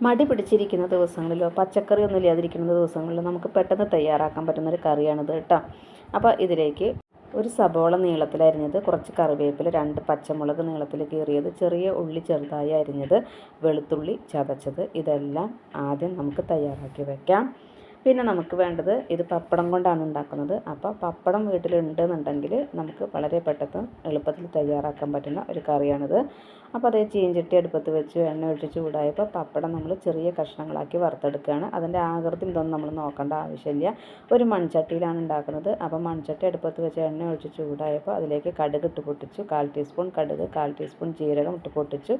മടി പിടിച്ചിരിക്കുന്ന ദിവസങ്ങളിലോ പച്ചക്കറി ഒന്നും ഇല്ലാതിരിക്കുന്ന ദിവസങ്ങളിലോ നമുക്ക് പെട്ടെന്ന് തയ്യാറാക്കാൻ പറ്റുന്നൊരു കറിയാണിത് കേട്ടോ. അപ്പോൾ ഇതിലേക്ക് ഒരു സബോള നീളത്തിൽ അരിഞ്ഞത്, കുറച്ച് കറിവേപ്പില, 2 പച്ചമുളക് നീളത്തിൽ കീറിയത്, ചെറിയ ഉള്ളി ചെറുതായി അരിഞ്ഞത്, വെളുത്തുള്ളി ചതച്ചത്, ഇതെല്ലാം ആദ്യം നമുക്ക് തയ്യാറാക്കി വയ്ക്കാം. പിന്നെ നമുക്ക് വേണ്ടത്, ഇത് പപ്പടം കൊണ്ടാണ് ഉണ്ടാക്കുന്നത്. അപ്പോൾ പപ്പടം വീട്ടിലുണ്ടെന്നുണ്ടെങ്കിൽ നമുക്ക് വളരെ പെട്ടെന്ന് എളുപ്പത്തിൽ തയ്യാറാക്കാൻ പറ്റുന്ന ഒരു കറിയാണിത്. അപ്പോൾ അതേ ചീഞ്ചട്ടി അടുപ്പത്ത് വെച്ച് എണ്ണ ഒഴിച്ച് ചൂടായപ്പോൾ പപ്പടം നമ്മൾ ചെറിയ കഷ്ണങ്ങളാക്കി വറുത്തെടുക്കുകയാണ്. അതിൻ്റെ ആകൃതി ഇതൊന്നും നമ്മൾ നോക്കേണ്ട ആവശ്യമില്ല. ഒരു മൺചട്ടിയിലാണ് ഉണ്ടാക്കുന്നത്. അപ്പോൾ മൺചട്ടി അടുപ്പത്ത് വെച്ച് എണ്ണ ഒഴിച്ച് ചൂടായപ്പോൾ അതിലേക്ക് കടുക് ഇട്ട് പൊട്ടിച്ചു. 1/4 ടീസ്പൂൺ കടുക്, 1/4 ടീസ്പൂൺ ജീരകം ഇട്ട് പൊട്ടിച്ചു.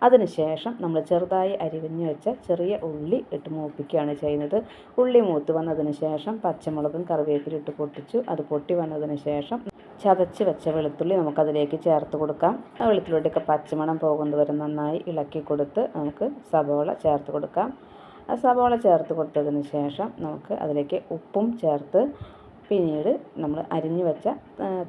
അതിനുശേഷം നമ്മൾ ചെറുതായി അരിഞ്ഞ് വെച്ച ചെറിയ ഉള്ളി ഇട്ട് മൂപ്പിക്കുകയാണ് ചെയ്യുന്നത്. ഉള്ളി മൂത്ത് വന്നതിന് ശേഷം പച്ചമുളകും കറിവേപ്പിലും ഇട്ട് പൊട്ടിച്ചു. അത് പൊട്ടി വന്നതിന് ശേഷം ചതച്ച് വെച്ച വെളുത്തുള്ളി നമുക്കതിലേക്ക് ചേർത്ത് കൊടുക്കാം. ആ വെളുത്തുള്ളിയുടെയൊക്കെ പച്ചമണം പോകുന്നത് വരെ നന്നായി ഇളക്കി കൊടുത്ത് നമുക്ക് സബോള ചേർത്ത് കൊടുക്കാം. ആ സബോള ചേർത്ത് കൊടുത്തതിന് ശേഷം നമുക്ക് അതിലേക്ക് ഉപ്പും ചേർത്ത്, പിന്നീട് നമ്മൾ അരിഞ്ഞു വെച്ച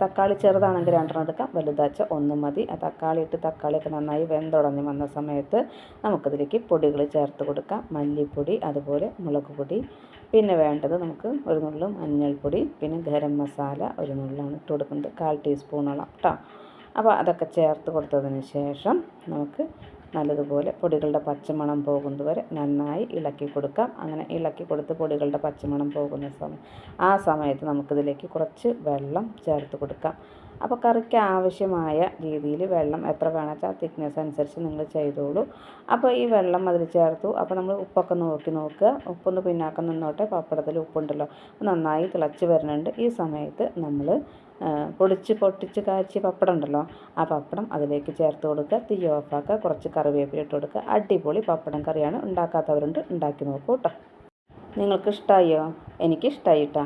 തക്കാളി, ചെറുതാണെങ്കിൽ 2 എടുക്കാം, വലുതാച്ച 1 മതി. ആ തക്കാളിയൊക്കെ നന്നായി വെന്തുടഞ്ഞ് വന്ന സമയത്ത് നമുക്കതിലേക്ക് പൊടികൾ ചേർത്ത് കൊടുക്കാം. മല്ലിപ്പൊടി, അതുപോലെ മുളക് പൊടി, പിന്നെ വേണ്ടത് നമുക്ക് ഒരു നുള്ളു മഞ്ഞൾപ്പൊടി, പിന്നെ ഗരം മസാല ഒരു നുള്ളാണ് ഇട്ട് കൊടുക്കുന്നത്, 1/4 ടീസ്പൂണോളം കേട്ടോ. അപ്പോൾ അതൊക്കെ ചേർത്ത് കൊടുത്തതിന് ശേഷം നമുക്ക് നല്ലതുപോലെ പൊടികളുടെ പച്ചമണം പോകുന്നത് വരെ നന്നായി ഇളക്കി കൊടുക്കാം. അങ്ങനെ ഇളക്കി കൊടുത്ത് പൊടികളുടെ പച്ചമണം പോകുന്ന ആ സമയത്ത് നമുക്കിതിലേക്ക് കുറച്ച് വെള്ളം ചേർത്ത് കൊടുക്കാം. അപ്പോൾ കറിക്ക് ആവശ്യമായ രീതിയിൽ വെള്ളം എത്ര വേണമെന്ന് വെച്ചാൽ തിക്നെസ് അനുസരിച്ച് നിങ്ങൾ ചെയ്തോളൂ. അപ്പോൾ ഈ വെള്ളം അതിൽ ചേർത്തു. അപ്പോൾ നമ്മൾ ഉപ്പൊക്കെ നോക്കുക. ഉപ്പൊന്ന് പിന്നാക്കം നിന്നോട്ടെ, പപ്പടത്തിൽ ഉപ്പുണ്ടല്ലോ. നന്നായി തിളച്ച് വരുന്നുണ്ട്. ഈ സമയത്ത് നമ്മൾ പൊട്ടിച്ച് കാച്ചിയ പപ്പടം ഉണ്ടല്ലോ, ആ പപ്പടം അതിലേക്ക് ചേർത്ത് കൊടുക്കുക. തീ ഓഫാക്കുക. കുറച്ച് കറിവേപ്പില ഇട്ട് കൊടുക്കുക. അടിപൊളി പപ്പടം കറിയാണ്. ഉണ്ടാക്കാത്തവരുണ്ട്, ഉണ്ടാക്കി നോക്കൂ കേട്ടോ. നിങ്ങൾക്ക് ഇഷ്ടമായോ? എനിക്കിഷ്ടമായി കേട്ടോ.